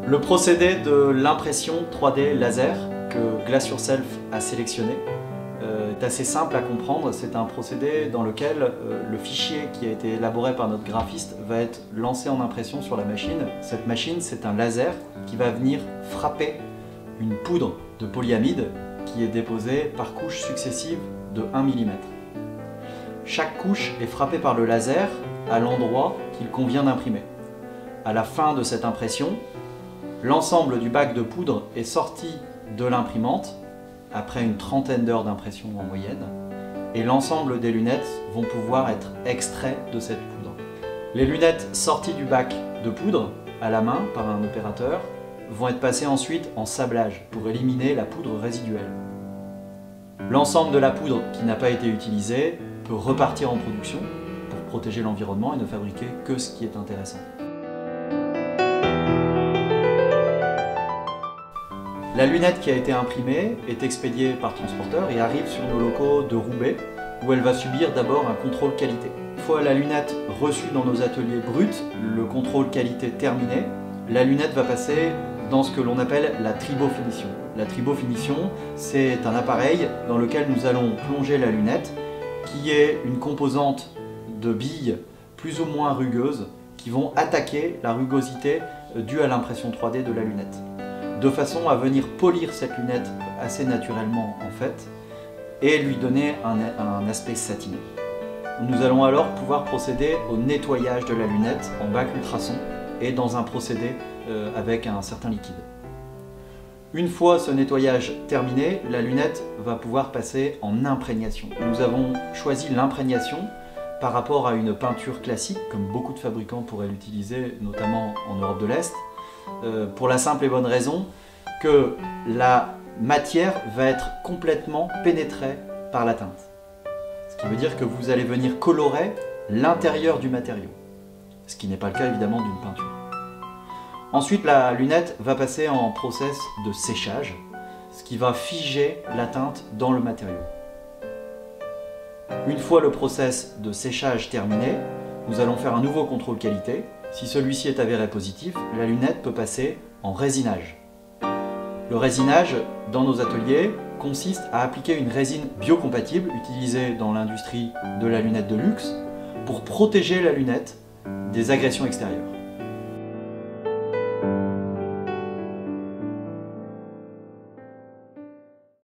Le procédé de l'impression 3D laser que Glass Yourself a sélectionné est assez simple à comprendre. C'est un procédé dans lequel le fichier qui a été élaboré par notre graphiste va être lancé en impression sur la machine. Cette machine, c'est un laser qui va venir frapper une poudre de polyamide qui est déposée par couches successives de 1 mm. Chaque couche est frappée par le laser à l'endroit qu'il convient d'imprimer. À la fin de cette impression, l'ensemble du bac de poudre est sorti de l'imprimante après une trentaine d'heures d'impression en moyenne, et l'ensemble des lunettes vont pouvoir être extraits de cette poudre. Les lunettes sorties du bac de poudre à la main par un opérateur vont être passées ensuite en sablage pour éliminer la poudre résiduelle. L'ensemble de la poudre qui n'a pas été utilisée peut repartir en production pour protéger l'environnement et ne fabriquer que ce qui est intéressant. La lunette qui a été imprimée est expédiée par transporteur et arrive sur nos locaux de Roubaix, où elle va subir d'abord un contrôle qualité. Une fois la lunette reçue dans nos ateliers bruts, le contrôle qualité terminé, la lunette va passer dans ce que l'on appelle la tribofinition. La tribofinition, c'est un appareil dans lequel nous allons plonger la lunette, qui est une composante de billes plus ou moins rugueuses qui vont attaquer la rugosité due à l'impression 3D de la lunette, de façon à venir polir cette lunette assez naturellement en fait et lui donner un aspect satiné. Nous allons alors pouvoir procéder au nettoyage de la lunette en bac ultrason et dans un procédé avec un certain liquide. Une fois ce nettoyage terminé, la lunette va pouvoir passer en imprégnation. Nous avons choisi l'imprégnation par rapport à une peinture classique, comme beaucoup de fabricants pourraient l'utiliser, notamment en Europe de l'Est, pour la simple et bonne raison que la matière va être complètement pénétrée par la teinte. Ce qui veut dire que vous allez venir colorer l'intérieur du matériau, ce qui n'est pas le cas évidemment d'une peinture. Ensuite, la lunette va passer en process de séchage, ce qui va figer la teinte dans le matériau. Une fois le process de séchage terminé, nous allons faire un nouveau contrôle qualité. Si celui-ci est avéré positif, la lunette peut passer en résinage. Le résinage, dans nos ateliers, consiste à appliquer une résine biocompatible utilisée dans l'industrie de la lunette de luxe pour protéger la lunette des agressions extérieures.